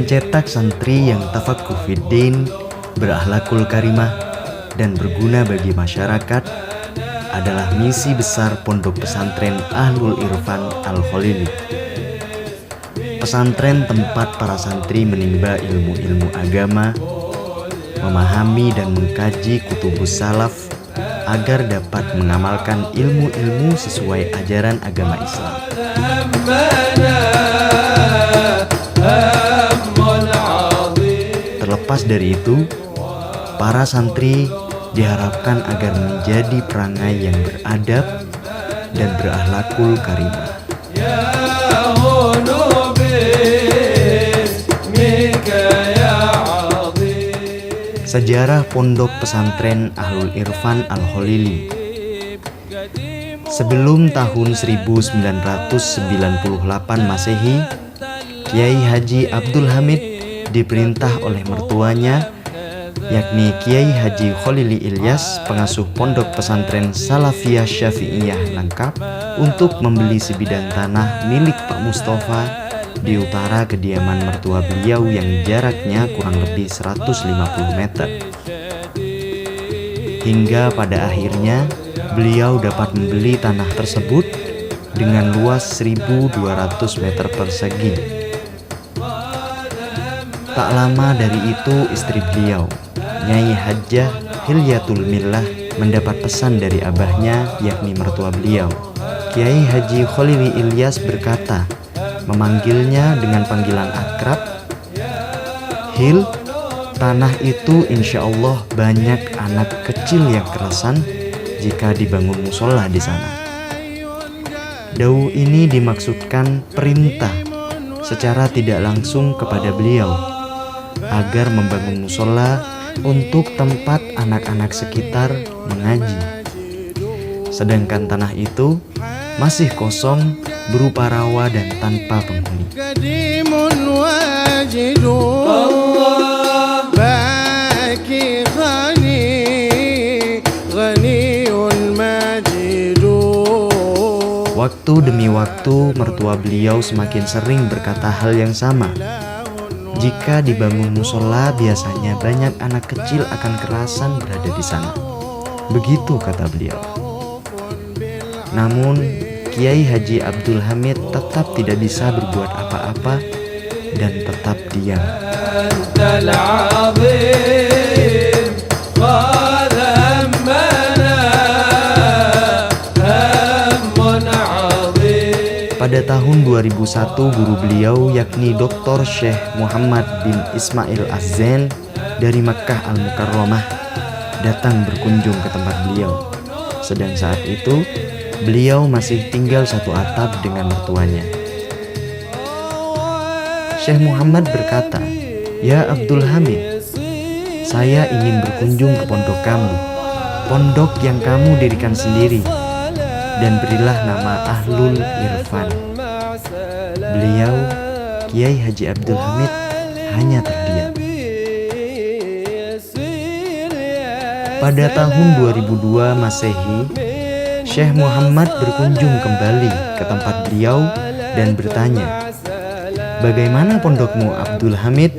Mencetak santri yang tafaqquh fiddin, berakhlakul karimah, dan berguna bagi masyarakat adalah misi besar Pondok Pesantren Ahlul Irfan Al-Khalili. Pesantren tempat para santri menimba ilmu-ilmu agama, memahami dan mengkaji kutubus salaf agar dapat mengamalkan ilmu-ilmu sesuai ajaran agama Islam. Terlepas dari itu, para santri diharapkan agar menjadi perangai yang beradab dan berakhlakul karimah. Sejarah Pondok Pesantren Ahlul Irfan Al-Khalili. Sebelum tahun 1998 Masehi, Kiai Haji Abdul Hamid diperintah oleh mertuanya, yakni Kiai Haji Khalili Ilyas, pengasuh Pondok Pesantren Salafiyah Syafi'iyah Langkap, untuk membeli sebidang tanah milik Pak Mustafa di utara kediaman mertua beliau yang jaraknya kurang lebih 150 meter. Hingga pada akhirnya beliau dapat membeli tanah tersebut dengan luas 1.200 meter persegi. Tak lama dari itu istri beliau, Nyai Hajjah Hilyatul Millah, mendapat pesan dari abahnya, yakni mertua beliau. Kiai Haji Khalili Ilyas berkata, memanggilnya dengan panggilan akrab, "Hil, tanah itu insya Allah banyak anak kecil yang kerasan jika dibangun musola di sana." Dawuh ini dimaksudkan perintah secara tidak langsung kepada beliau agar membangun musola untuk tempat anak-anak sekitar mengaji. Sedangkan tanah itu masih kosong, berupa rawa dan tanpa penghuni. Waktu demi waktu mertua beliau semakin sering berkata hal yang sama. Jika dibangun musola, biasanya banyak anak kecil akan kerasan berada di sana. Begitu kata beliau. Namun Kiai Haji Abdul Hamid tetap tidak bisa berbuat apa-apa dan tetap diam. Pada tahun 2001, guru beliau yakni Dr. Syekh Muhammad bin Ismail Az-Zain dari Makkah Al-Mukarramah datang berkunjung ke tempat beliau. Sedang saat itu, beliau masih tinggal satu atap dengan mertuanya. Syekh Muhammad berkata, "Ya Abdul Hamid, saya ingin berkunjung ke pondok kamu, pondok yang kamu dirikan sendiri, dan berilah nama Ahlul Irfan." Beliau, Kiai Haji Abdul Hamid, hanya terdiam. Pada tahun 2002 Masehi, Syekh Muhammad berkunjung kembali ke tempat beliau dan bertanya, "Bagaimana pondokmu Abdul Hamid?"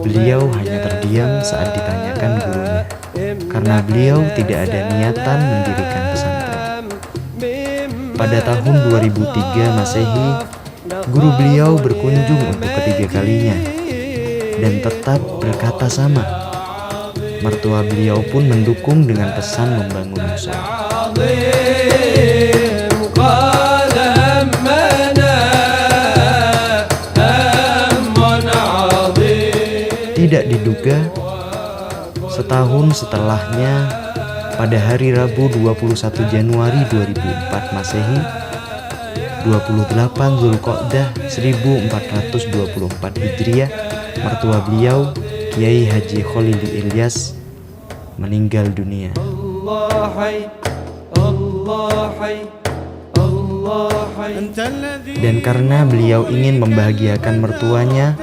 Beliau hanya terdiam saat ditanyakan gurunya, karena beliau tidak ada niatan mendirikan pesantren. Pada tahun 2003 Masehi, guru beliau berkunjung untuk ketiga kalinya dan tetap berkata sama. Mertua beliau pun mendukung dengan pesan membangun musola. Tidak diduga, setahun setelahnya, pada hari Rabu 21 Januari 2004 Masehi, 28 Zulqa'dah 1424 Hijriah, mertua beliau, Kiai Haji Khalili Ilyas, meninggal dunia. Dan karena beliau ingin membahagiakan mertuanya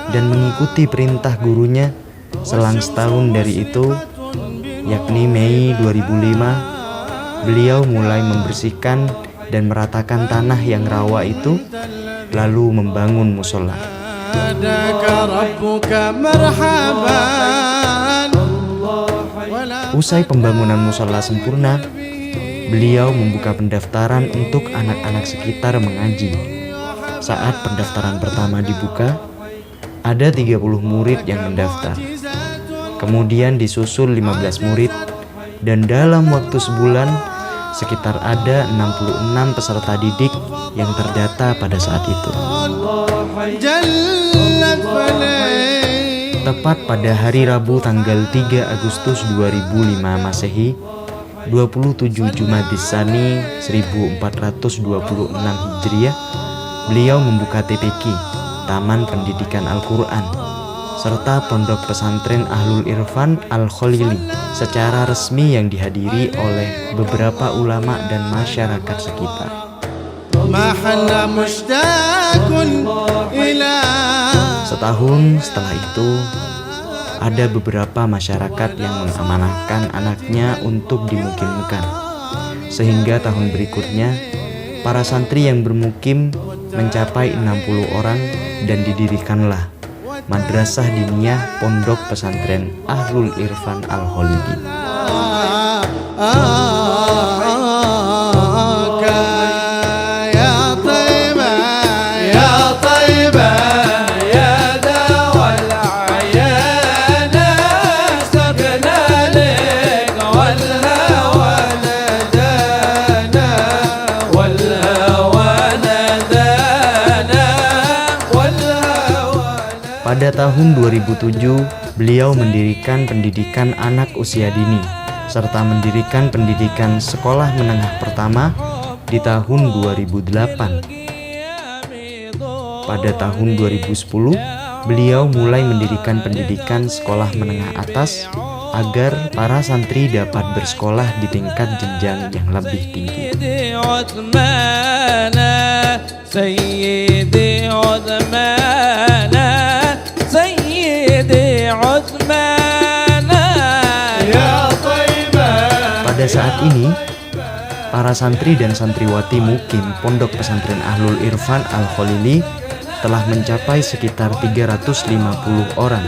dan mengikuti perintah gurunya, selang setahun dari itu, yakni Mei 2005, beliau mulai membersihkan dan meratakan tanah yang rawa itu, lalu membangun musola. Usai pembangunan musola sempurna, beliau membuka pendaftaran untuk anak-anak sekitar mengaji. Saat pendaftaran pertama dibuka, ada 30 murid yang mendaftar. Kemudian disusul 15 murid, dan dalam waktu sebulan sekitar ada 66 peserta didik yang terdata pada saat itu. Tepat pada hari Rabu tanggal 3 Agustus 2005 Masehi, 27 Jumadisani 1426 Hijriah, beliau membuka TPQ, Taman Pendidikan Al-Quran, serta Pondok Pesantren Ahlul Irfan Al-Khalili secara resmi yang dihadiri oleh beberapa ulama dan masyarakat sekitar. Setahun setelah itu, ada beberapa masyarakat yang mengamanahkan anaknya untuk dimukimkan. Sehingga tahun berikutnya, para santri yang bermukim mencapai 60 orang dan didirikanlah Madrasah Diniyah Pondok Pesantren Ahlul Irfan Al-Khalili. Pada tahun 2007, beliau mendirikan pendidikan anak usia dini, serta mendirikan pendidikan sekolah menengah pertama di tahun 2008. Pada tahun 2010, beliau mulai mendirikan pendidikan sekolah menengah atas agar para santri dapat bersekolah di tingkat jenjang yang lebih tinggi. Pada saat ini, para santri dan santriwati mukim Pondok Pesantren Ahlul Irfan Al-Khalili telah mencapai sekitar 350 orang,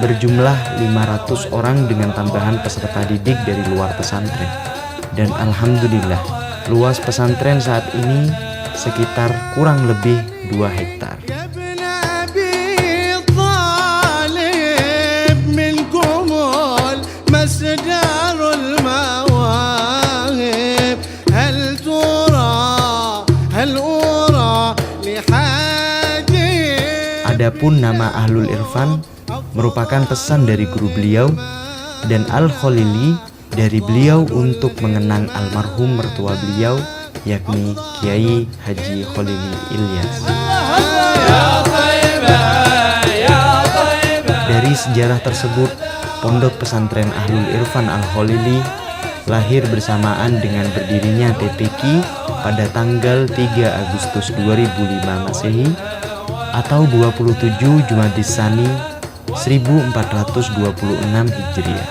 berjumlah 500 orang dengan tambahan peserta didik dari luar pesantren. Dan alhamdulillah, luas pesantren saat ini sekitar kurang lebih 2 hektar. Adapun nama Ahlul Irfan merupakan pesan dari guru beliau, dan Al-Khalili dari beliau untuk mengenang almarhum mertua beliau, yakni Kiai Haji Khalili Ilyas. Dari sejarah tersebut, Pondok Pesantren Ahlul Irfan Al-Khalili lahir bersamaan dengan berdirinya TPQ pada tanggal 3 Agustus 2005 Masehi atau 27 Jumadisani 1426 Hijriah.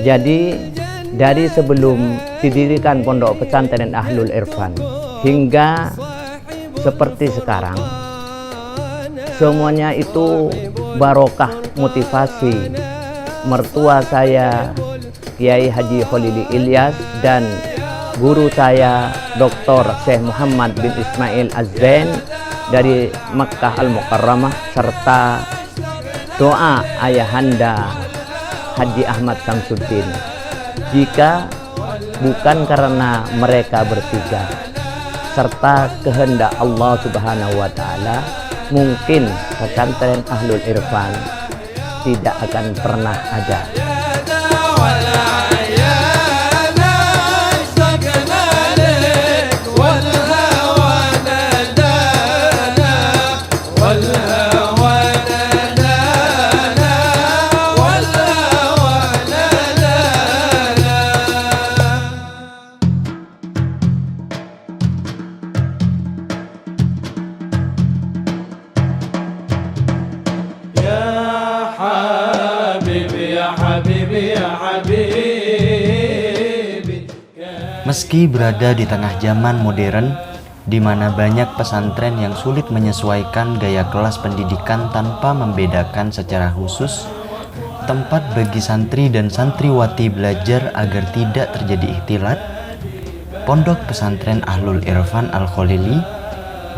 Jadi dari sebelum didirikan Pondok Pesantren Ahlul Irfan hingga seperti sekarang, semuanya itu barokah motivasi mertua saya Kiai Haji Khalili Ilyas dan guru saya Dr. Syekh Muhammad bin Ismail Az-Zain dari Makkah Al-Mukarramah, serta doa ayahanda Haji Ahmad Samsuddin. Jika bukan karena mereka bertiga serta kehendak Allah Subhanahu wa Ta'ala, mungkin pesantren Ahlul Irfan tidak akan pernah ada. Meski berada di tengah zaman modern, di mana banyak pesantren yang sulit menyesuaikan gaya kelas pendidikan tanpa membedakan secara khusus, tempat bagi santri dan santriwati belajar agar tidak terjadi ikhtilat, Pondok Pesantren Ahlul Irfan Al-Khalili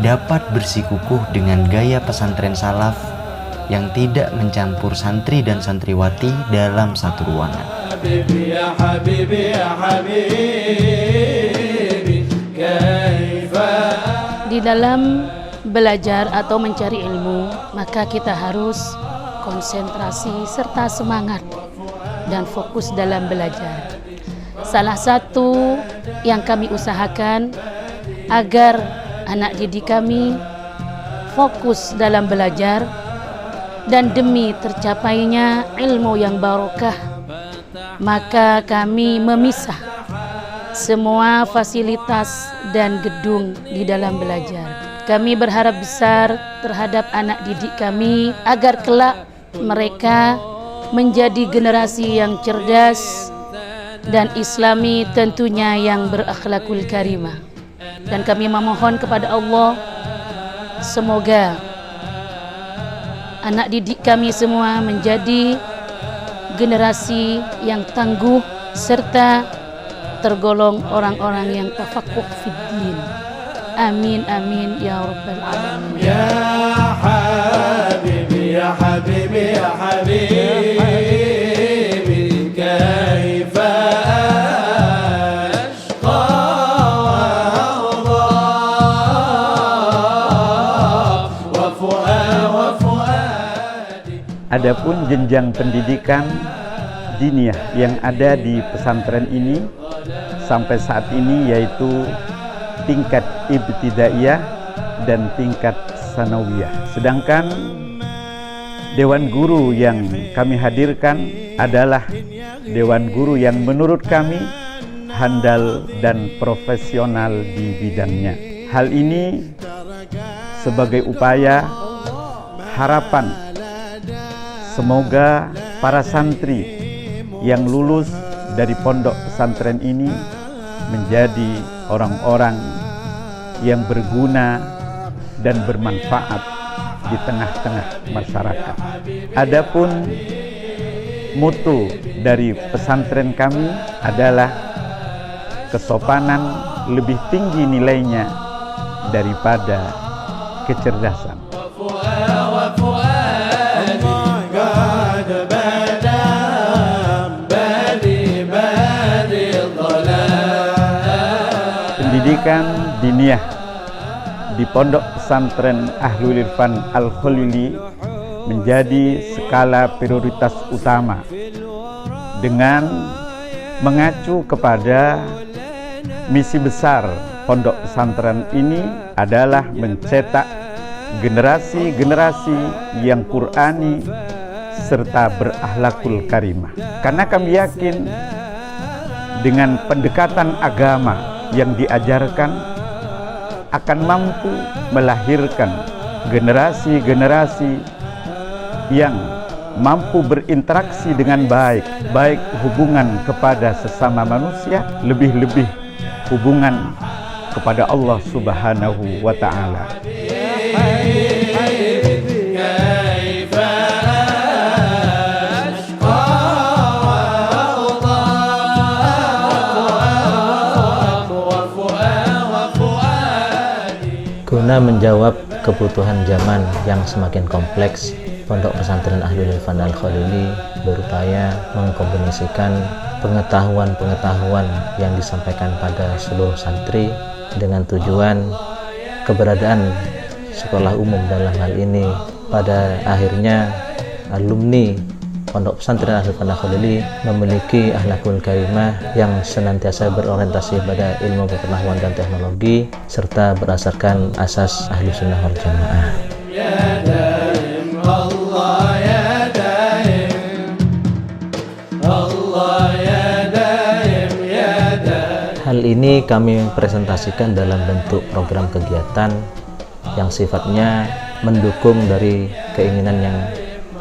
dapat bersikukuh dengan gaya pesantren salaf yang tidak mencampur santri dan santriwati dalam satu ruangan. Di dalam belajar atau mencari ilmu, maka kita harus konsentrasi serta semangat dan fokus dalam belajar. Salah satu yang kami usahakan agar anak didik kami fokus dalam belajar dan demi tercapainya ilmu yang barokah, maka kami memisah semua fasilitas dan gedung di dalam belajar. Kami berharap besar terhadap anak didik kami agar kelak mereka menjadi generasi yang cerdas dan islami, tentunya yang berakhlakul karimah. Dan kami memohon kepada Allah, semoga anak didik kami semua menjadi generasi yang tangguh serta tergolong orang-orang yang tafaqquh fid din. Amin amin ya rabbal alamin. Ya habibi ya habibi ya habibi kaifa ashqa wa fuadi. Adapun jenjang pendidikan diniyah yang ada di pesantren ini sampai saat ini yaitu tingkat ibtidaiyah dan tingkat sanawiyah. Sedangkan dewan guru yang kami hadirkan adalah dewan guru yang menurut kami handal dan profesional di bidangnya. Hal ini sebagai upaya harapan semoga para santri yang lulus dari pondok pesantren ini menjadi orang-orang yang berguna dan bermanfaat di tengah-tengah masyarakat. Adapun mutu dari pesantren kami adalah kesopanan lebih tinggi nilainya daripada kecerdasan. Pendidikan diniyah di Pondok Pesantren Ahlul Irfan Al-Khalili menjadi skala prioritas utama dengan mengacu kepada misi besar pondok pesantren ini adalah mencetak generasi-generasi yang Qur'ani serta berakhlakul karimah. Karena kami yakin dengan pendekatan agama yang diajarkan akan mampu melahirkan generasi-generasi yang mampu berinteraksi dengan baik, baik hubungan kepada sesama manusia, lebih-lebih hubungan kepada Allah Subhanahu wa Ta'ala. Guna menjawab kebutuhan zaman yang semakin kompleks, Pondok Pesantren Ahlul Irfan Al-Khalili berupaya mengkombinasikan pengetahuan-pengetahuan yang disampaikan pada seluruh santri dengan tujuan keberadaan sekolah umum dalam hal ini. Pada akhirnya alumni Pondok Pesantren Ahlul Irfan Al-Khalili memiliki akhlakul karimah yang senantiasa berorientasi pada ilmu pengetahuan dan teknologi serta berdasarkan asas Ahlus Sunnah wal Jamaah. Hal ini kami presentasikan dalam bentuk program kegiatan yang sifatnya mendukung dari keinginan yang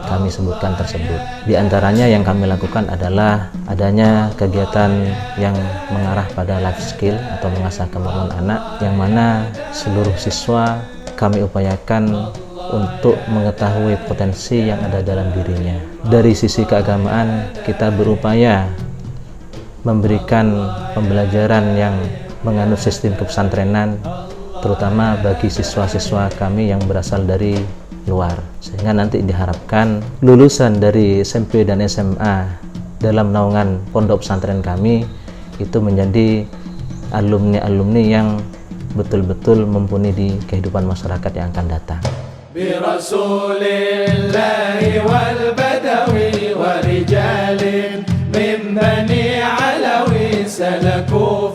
kami sebutkan tersebut. Di antaranya yang kami lakukan adalah adanya kegiatan yang mengarah pada life skill atau mengasah kemampuan anak, yang mana seluruh siswa kami upayakan untuk mengetahui potensi yang ada dalam dirinya. Dari sisi keagamaan, kita berupaya memberikan pembelajaran yang menganut sistem kepesantrenan, terutama bagi siswa-siswa kami yang berasal dari luar, sehingga nanti diharapkan lulusan dari SMP dan SMA dalam naungan pondok pesantren kami itu menjadi alumni-alumni yang betul-betul mumpuni di kehidupan masyarakat yang akan datang. برسول الله والبدوي ورجال من بني علوي سلكوا